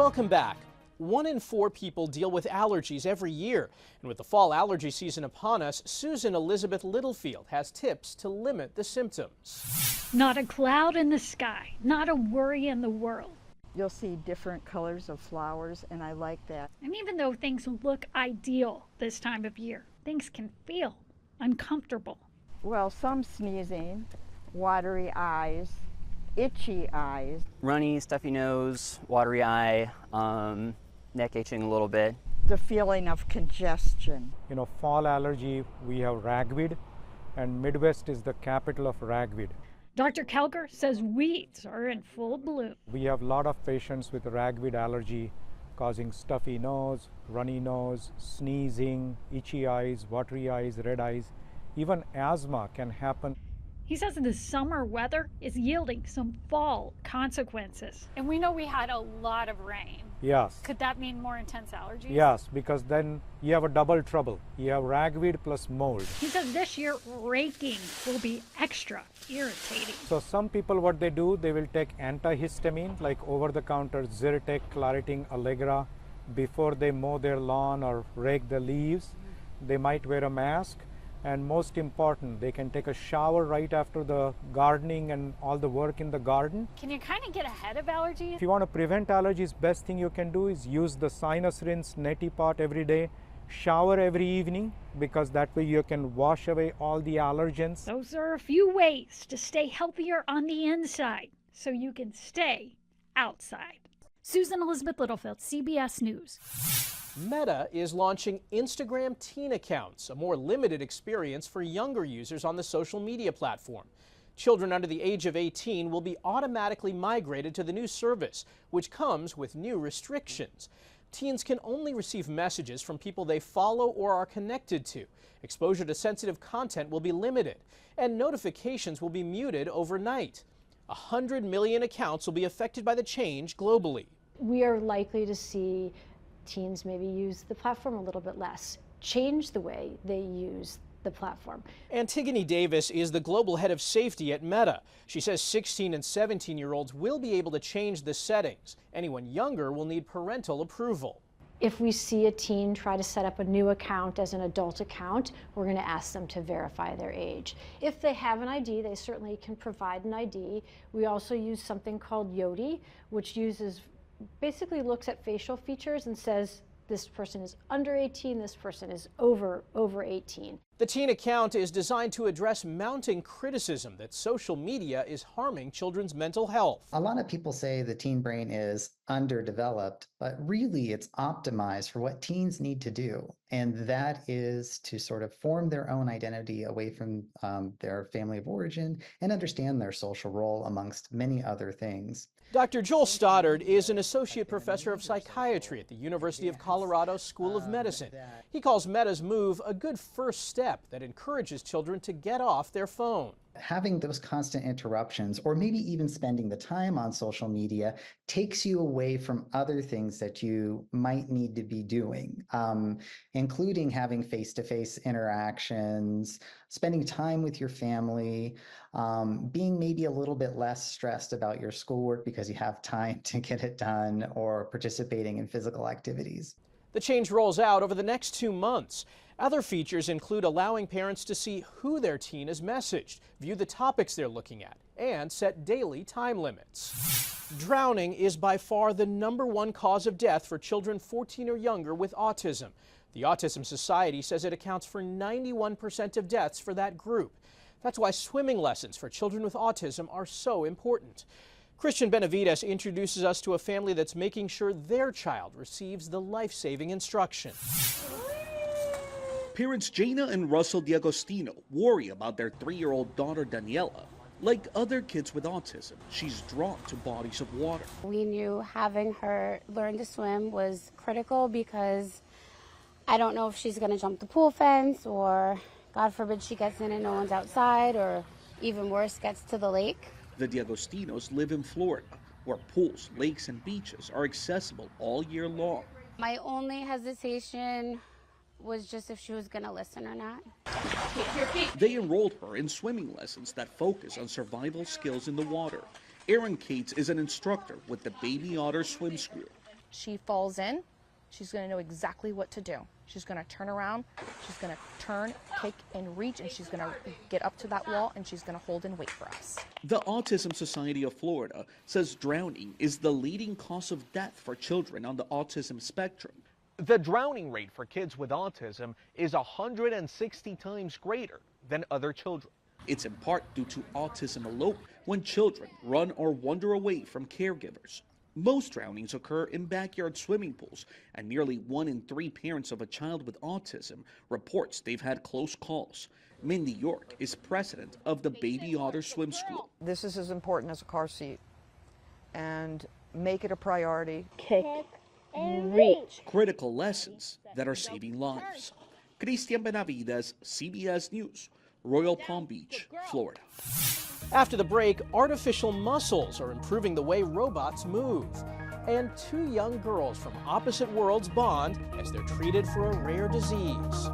Welcome back. 1 in 4 people deal with allergies every year. And with the fall allergy season upon us, Susan Elizabeth Littlefield has tips to limit the symptoms. Not a cloud in the sky, not a worry in the world. You'll see different colors of flowers, and I like that. And even though things look ideal this time of year, things can feel uncomfortable. Well, some sneezing, watery eyes, itchy eyes. Runny, stuffy nose, watery eye, neck itching a little bit. The feeling of congestion. Fall allergy, we have ragweed, and Midwest is the capital of ragweed. Dr. Kelker says weeds are in full bloom. We have a lot of patients with ragweed allergy causing stuffy nose, runny nose, sneezing, itchy eyes, watery eyes, red eyes. Even asthma can happen. He says the summer weather is yielding some fall consequences. And we know we had a lot of rain. Yes. Could that mean more intense allergies? Yes, because then you have a double trouble. You have ragweed plus mold. He says this year raking will be extra irritating. So some people, what they do, they will take antihistamine like over-the-counter Zyrtec, Claritin, Allegra before they mow their lawn or rake the leaves. They might wear a mask. And most important, they can take a shower right after the gardening and all the work in the garden. Can you kind of get ahead of allergies? If you want to prevent allergies, best thing you can do is use the sinus rinse neti pot every day. Shower every evening, because that way you can wash away all the allergens. Those are a few ways to stay healthier on the inside so you can stay outside. Susan Elizabeth Littlefield, CBS News. Meta is launching Instagram Teen accounts, a more limited experience for younger users on the social media platform. Children under the age of 18 will be automatically migrated to the new service, which comes with new restrictions. Teens can only receive messages from people they follow or are connected to. Exposure to sensitive content will be limited, and notifications will be muted overnight. 100 million accounts will be affected by the change globally. We are likely to see teens maybe use the platform a little bit less, change the way they use the platform. Antigone Davis is the global head of safety at Meta. She says 16 and 17-year-olds will be able to change the settings. Anyone younger will need parental approval. If we see a teen try to set up a new account as an adult account, we're going to ask them to verify their age. If they have an ID, they certainly can provide an ID. We also use something called Yoti, which basically looks at facial features and says this person is under 18, this person is over 18. The teen account is designed to address mounting criticism that social media is harming children's mental health. A lot of people say the teen brain is underdeveloped, but really it's optimized for what teens need to do. And that is to sort of form their own identity away from their family of origin and understand their social role amongst many other things. Dr. Joel Stoddard is an associate professor of psychiatry at the University of Colorado School of Medicine. He calls Meta's move a good first step that encourages children to get off their phone. Having those constant interruptions, or maybe even spending the time on social media, takes you away from other things that you might need to be doing, including having face-to-face interactions, spending time with your family, being maybe a little bit less stressed about your schoolwork because you have time to get it done, or participating in physical activities. The change rolls out over the next 2 months. Other features include allowing parents to see who their teen has messaged, view the topics they're looking at, and set daily time limits. Drowning is by far the #1 cause of death for children 14 or younger with autism. The Autism Society says it accounts for 91% of deaths for that group. That's why swimming lessons for children with autism are so important. Christian Benavides introduces us to a family that's making sure their child receives the life-saving instruction. Parents Jana and Russell D'Agostino worry about their 3-year-old daughter Daniela. Like other kids with autism, she's drawn to bodies of water. We knew having her learn to swim was critical because I don't know if she's going to jump the pool fence, or God forbid she gets in and no one's outside, or even worse, gets to the lake. The D'Agostinos live in Florida, where pools, lakes, and beaches are accessible all year long. My only hesitation was just if she was going to listen or not. They enrolled her in swimming lessons that focus on survival skills in the water. Erin Cates is an instructor with the Baby Otter Swim School. she falls in, she's going to know exactly what to do. She's going to turn around, she's going to turn, kick, and reach, and she's going to get up to that wall, and she's going to hold and wait for us. The Autism Society of Florida says drowning is the leading cause of death for children on the autism spectrum. The drowning rate for kids with autism is 160 times greater than other children. It's in part due to autism alone when children run or wander away from caregivers. Most drownings occur in backyard swimming pools, and nearly 1 in 3 parents of a child with autism reports they've had close calls. Mindy York is president of the Baby Otter Swim School. This is as important as a car seat, and make it a priority. Kick and reach. Critical lessons that are saving lives. Christian Benavides, CBS News, Royal Palm Beach, Florida. After the break, artificial muscles are improving the way robots move. And 2 young girls from opposite worlds bond as they're treated for a rare disease.